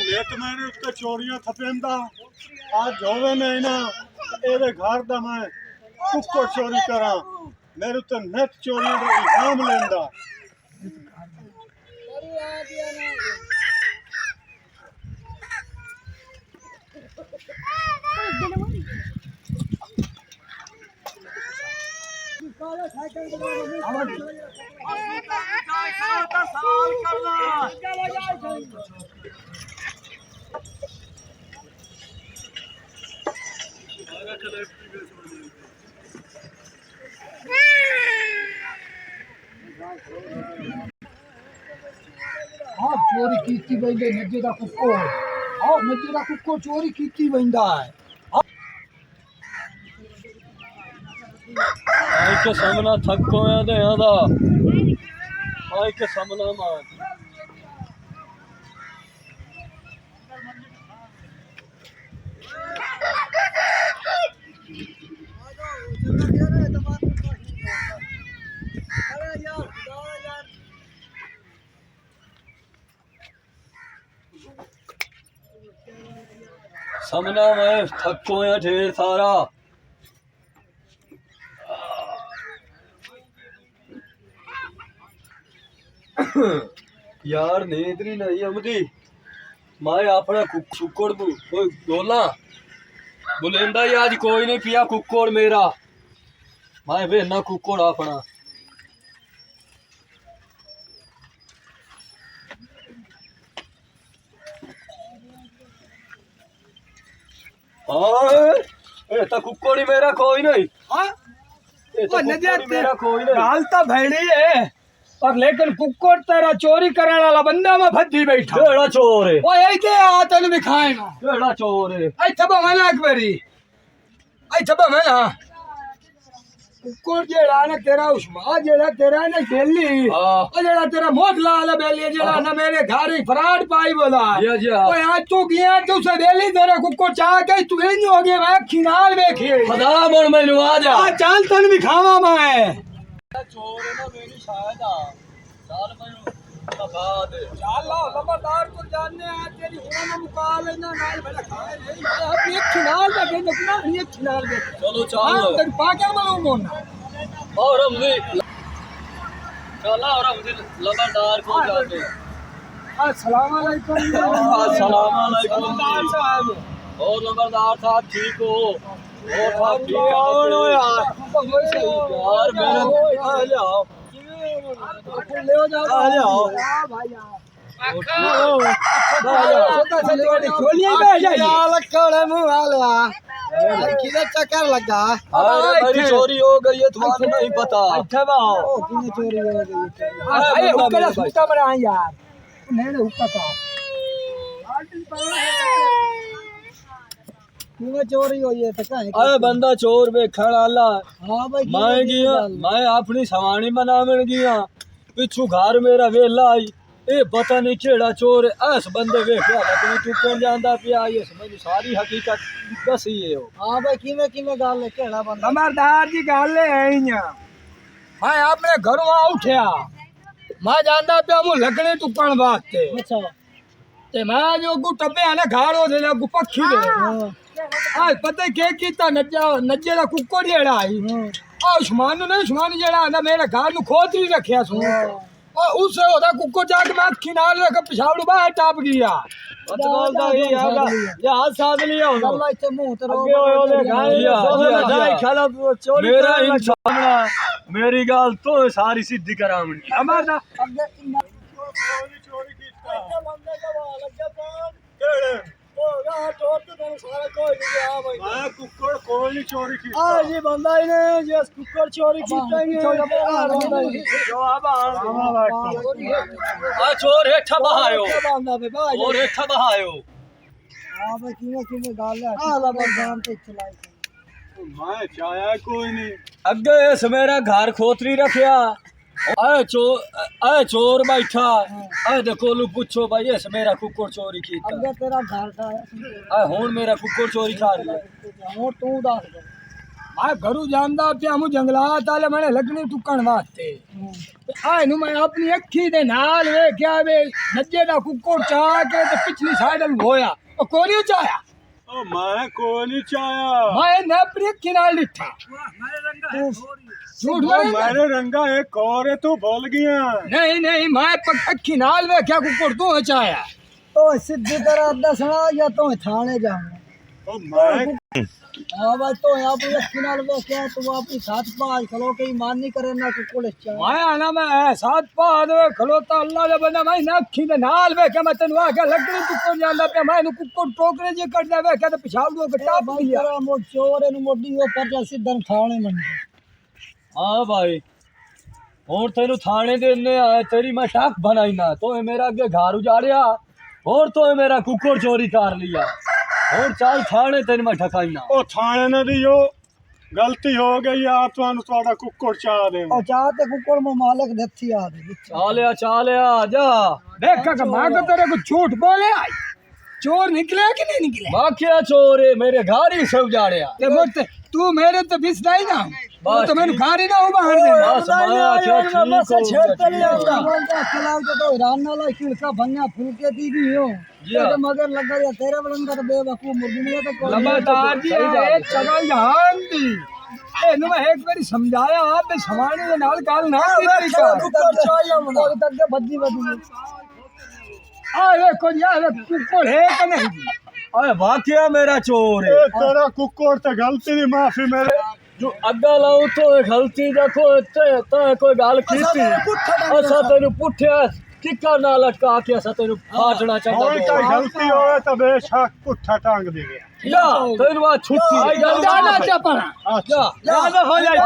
late मैंने उसके चोरियां थपेंदा आज होवे नहीं ना एरे घर दा मैं कुक्कड़ चोरी करा मेरे तो नेट चोरियां दा इल्जाम लेंदा हाँ चोरी कीती वेंदे नजे दा कुक्कड़ हाँ नजे दा कुक्कड़ चोरी कीती वेंदा है आई के सामना थक होया ते आदा आई के सामना मां सामना में थक होया ढेर सारा यार नींद नहीं आमदी मैं अपना कुक्कड़ बोला बुलेंदा ही आज कोई नहीं पिया कुक्कड़ मेरा मैं बेना कुक्कड़ अपना हाँ तो कुक्कड़ ही मेरा कोई नहीं हाँ मेरा कोई नहीं गाल तो भैड़ी है पर लेकिन कुक्कड़ तेरा चोरी करने वाला बंदा में भद्दी बैठा केड़ा चोर है ओ ऐ दे आ तन दिखाए ना केड़ा चोर है ऐ थबा मना एक बारी ऐ थबा मना कुक्कड़ जेड़ा ना तेरा उस्मा जेड़ा तेरा ना दिल्ली ओ जेड़ा तेरा मोटला वाला बेली जेड़ा ना मेरे घर ही फराड पाई बोला जी जी ओ आज तू गया तू से बेली तेरा कुक्कड़ चाह के तू इन हो गया मैं खिनाल देखी खुदा मोर मैनू आ जा आ चाल तन भी खावा मैं चोर है ना मेरी शायद साल में बाद चाल लो लंबरदार को जानने आ तेरी होना मुकाल ना नाल बड़ा खाए नहीं अब एक खिनाल देखे देखना ये खिनाल देख चलो चाल तेरे पाके मालूम मोना और हमने चला और हमने लंबरदार को जाते अस्सलाम वालेकुम अस्सलाम वालेकुम लंबरदार साहब और लंबरदार साहब ठीक हो और आप ठीक हो यार मेरे आ जाओ ले जाओ आ जाओ भाई किधर चक्कर लगा अरे मेरी चोरी हो गई है तुम्हें नहीं पता चोरी हो गई हुक्का सूता बना यार नहीं हुक्का का चोरी हुई है तो अरे बंदा चोर बे खड़ा हाँ भाई मैं गया मैं अपनी सवानी बनावन गया पिछू घर मेरा वेला आई ए पता नहीं केड़ा चोर है इस बंदे वेख्या लेकिन तू कौन जानदा पिया ये समझ सारी हकीकत दसी है हाँ भाई किਵੇਂ किਵੇਂ गल है केड़ा बंदा खबरदार जी गल है इया मैं अपने घरों आ उठया मैं जानदा पिया मु लगने टुकण वास्ते अच्छा ते मैं जो गु टपे ने घाड़ो दे गु पक्षी दे आज पता के कीता नज्जे दा कुक्कड़ जेड़ा आई आ उस्मान ने उस्मान जेड़ा ना मेरे घर नु खोतरी रखया सु और उस ओदा कुक्कड़ जाके मैं खिनाल रख पिछाड़ू बाहर टाप गया बोलदा ही आगा या साथ लिया हो अल्लाह इते मुंह ते अगे ओले गाय खाला चोरी मेरा इंसाना मेरी गाल तो सारी सिद्धि करावनी हमारा चोरी कीता बंदे का लग जा केड़े मैं कुक्कड़ कोई नहीं चोरी की ये बंदा ही ने जिस कुक्कड़ चोरी कीता आ चोर हेठा बहायो बंदा बे भाई और हेठा बहायो हां भाई किने गाल है आला बंदाम ते चलाई मैं चाया कोई नहीं अगे इस मेरा घर खोतरी रखया चोर बैठा कोलू पूछो भाई इस मेरा कुक्कड़ चोरी कीता अगे तेरा घर था हुन मेरा कुक्कड़ चोरी खा रही है हुन तू दस मैं घरू जानदा पिया मु जंगलात आले मैंने लकड़ी टुकण वास्ते आए नु मैं अपनी अखी दे नाल वेख्या वे नज्जे दा कुक्कड़ चा के ते पिछली साइड होया ओ कोनी चाया ओ मैं कोई नहीं चाया मैं ने अपनी अखी नाल डिठा झूठ बोल मेरे रंगा एक और है तू भूल गया नहीं नहीं मैं अखी नाल वेख्या कुक्कड़ तू चाया तो सीधी तरह दसना या तो थाने जाऊंगा ओ मैं हाँ भाई तो यहाँ पे किनार में क्या तुम अपनी साथ पाँच खलो के ईमान नहीं करे ना कुकुड़ मैं आना मैं साथ पाद खलोता अल्लाह दे बंदा मैं ना अखी दे नाल वेख्या मैं तन्नू आख्या लकड़ी कुक्कड़ जांदा पे मैं कुक्कड़ टोकरे जे कर दे वेख्या ते पिछाड़ दो गट्टा भाई तेरा मो चोर नु मोडी वो परला सीधा थाने मन हाँ भाई और तेनु थाने देने आए तेरी मैं टाक बनाई ना तो मेरा अगे घर उजाड़िया और तो मेरा कुकुड़ चोरी कर लिया और चाल थाने तेन मैं ठकाई ना ओ थाने ने दी यो गलती हो गई आ तुहानू तुहाडा कुक्कड़ चा दे और चाहते कुकुड़ में मालिक देती आ चालिया जा देखा कि मां को तेरे को झूठ बोले आई चोर निकले कि नहीं निकले बाकिया चोर है मेरे घर ही से उजाड़िया ते मोटे तू मेरे तो बिस नहीं ना वो तो मैंने गाड़ी ना उबार दे बस माया क्या ठीक से छेड़ते नहीं होगा आता खिलाओ तो राना ला खिड़का भन्ना फुलके दी भी हो ये तो मगर लगा या तेरे बलंगा तो बेवकूफ मुर्गी तो कोई लमादार जी एक चगल जहान दी ਇਹਨੂੰ ਮੈਂ ਇੱਕ ਵਾਰੀ ਸਮਝਾਇਆ ਤੇ ਸਮਾਣੇ ਦੇ ਨਾਲ ਗੱਲ ਨਾ ਕੀਤੀ ਕਰ कुकुड़ चाहिए मुझे तक के बद्दी बद्दी ਆ ਵੇਖੋ ਜੀ ਆ ਕੁੱਕੜ ਹੈ ਕਿ ਨਹੀਂ अरे वाकया मेरा चोर है ए तेरा कुक्कड़ ते गलती दी माफी मेरे जो अग्गा लाऊं तो गलती देखो तो कोई गाल कीती असा तेनु पुठ्या किक्का ना लटका के असा तेनु फाटना कोई चाहता का गलती होवे तो बेशक पुट्ठा टांग देवे या तेनु छुट्टी जाना चापना अच्छा या हो जाए